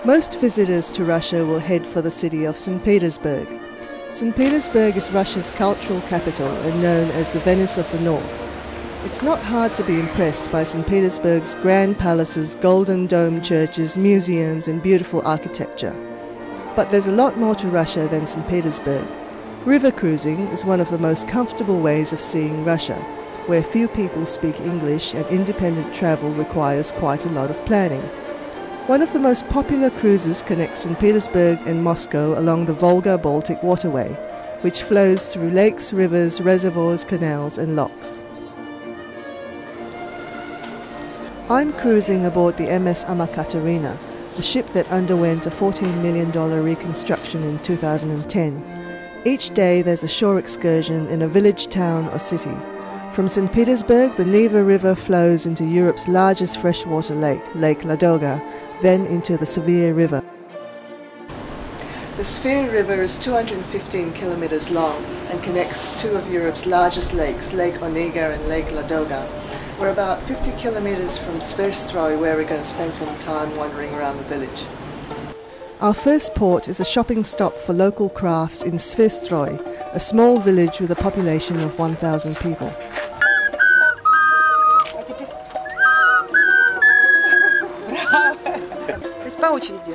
Most visitors to Russia will head for the city of St. Petersburg. St. Petersburg is Russia's cultural capital and known as the Venice of the North. It's not hard to be impressed by St. Petersburg's grand palaces, golden dome churches, museums and beautiful architecture. But there's a lot more to Russia than St. Petersburg. River cruising is one of the most comfortable ways of seeing Russia, where few people speak English and independent travel requires quite a lot of planning. One of the most popular cruises connects St. Petersburg and Moscow along the Volga-Baltic waterway, which flows through lakes, rivers, reservoirs, canals and locks. I'm cruising aboard the MS AmaKatarina, a ship that underwent a $14 million reconstruction in 2010. Each day there's a shore excursion in a village, town or city. From St. Petersburg, the Neva River flows into Europe's largest freshwater lake, Lake Ladoga, then into the Svir River. The Svir River is 215 kilometers long and connects two of Europe's largest lakes, Lake Onega and Lake Ladoga. We're about 50 kilometers from Svirstroy, where we're going to spend some time wandering around the village. Our first port is a shopping stop for local crafts in Svirstroy, a small village with a population of 1,000 people. По очереди.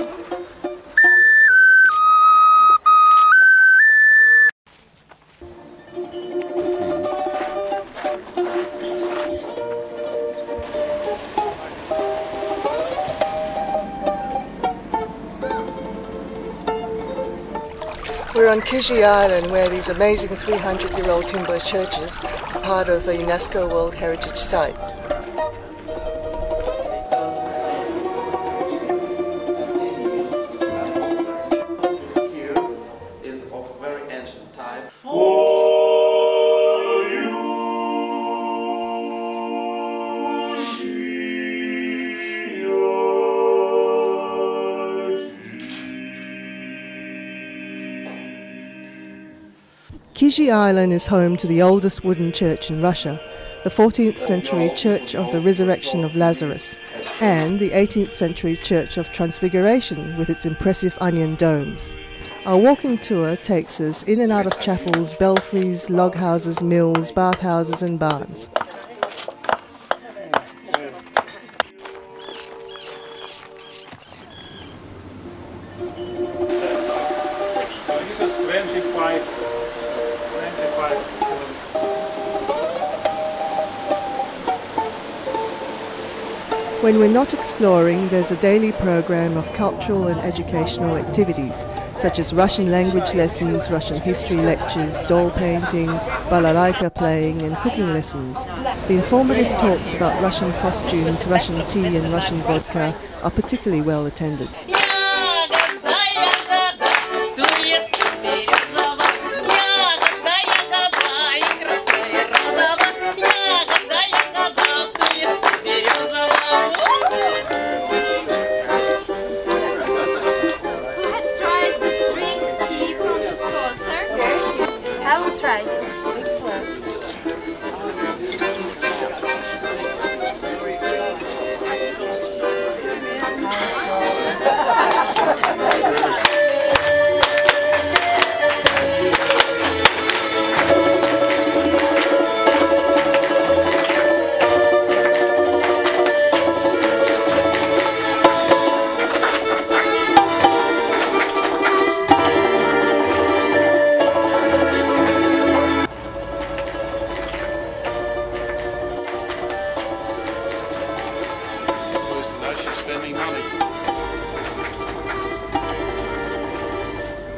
We're on Kizhi Island, where these amazing 300-year-old timber churches are part of a UNESCO World Heritage Site. Kizhi Island is home to the oldest wooden church in Russia, the 14th century Church of the Resurrection of Lazarus, and the 18th century Church of Transfiguration with its impressive onion domes. Our walking tour takes us in and out of chapels, belfries, log houses, mills, bathhouses and barns. When we're not exploring, there's a daily program of cultural and educational activities, such as Russian language lessons, Russian history lectures, doll painting, balalaika playing and cooking lessons. The informative talks about Russian costumes, Russian tea and Russian vodka are particularly well attended.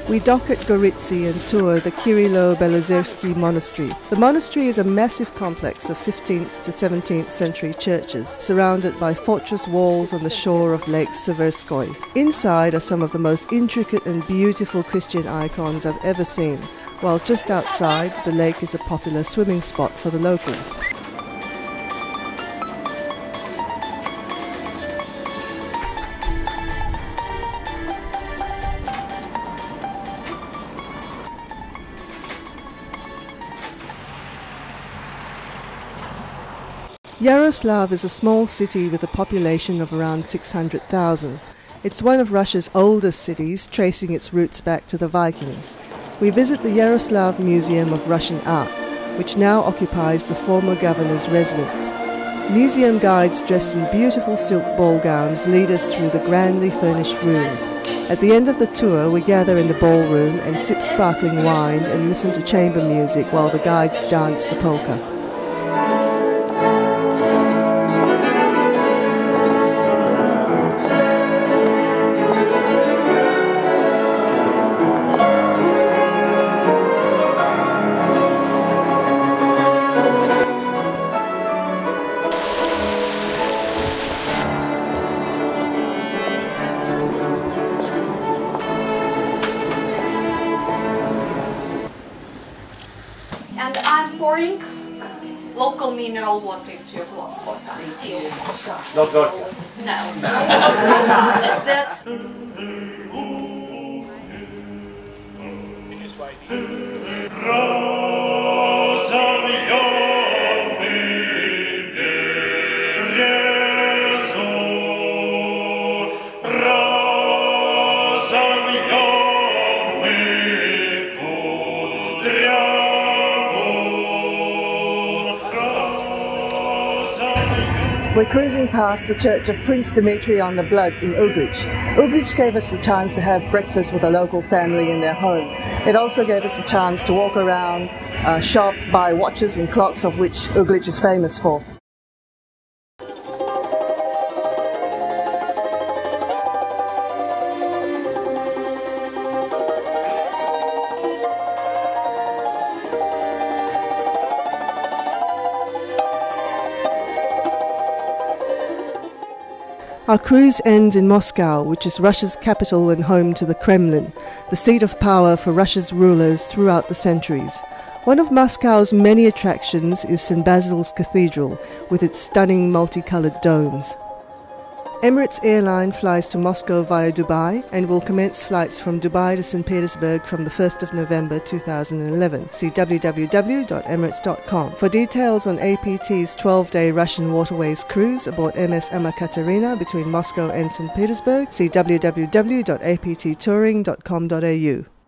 We dock at Goritsi and tour the Kirilo-Belozersky Monastery. The monastery is a massive complex of 15th to 17th century churches, surrounded by fortress walls on the shore of Lake Severskoy. Inside are some of the most intricate and beautiful Christian icons I've ever seen, while just outside, the lake is a popular swimming spot for the locals. Yaroslav is a small city with a population of around 600,000. It's one of Russia's oldest cities, tracing its roots back to the Vikings. We visit the Yaroslav Museum of Russian Art, which now occupies the former governor's residence. Museum guides dressed in beautiful silk ball gowns lead us through the grandly furnished rooms. At the end of the tour, we gather in the ballroom and sip sparkling wine and listen to chamber music while the guides dance the polka. And I'm pouring local mineral water into your glasses. Still. Not vodka? No, not vodka. That's... We're cruising past the church of Prince Dmitry on the Blood in Uglitch. Uglitch gave us the chance to have breakfast with a local family in their home. It also gave us the chance to walk around, shop, buy watches and clocks, of which Uglitch is famous for. Our cruise ends in Moscow, which is Russia's capital and home to the Kremlin, the seat of power for Russia's rulers throughout the centuries. One of Moscow's many attractions is St. Basil's Cathedral, with its stunning multicolored domes. Emirates Airline flies to Moscow via Dubai and will commence flights from Dubai to St. Petersburg from the 1st of November 2011. See www.emirates.com. For details on APT's 12-day Russian waterways cruise aboard MS AmaKatarina between Moscow and St. Petersburg, see www.apttouring.com.au.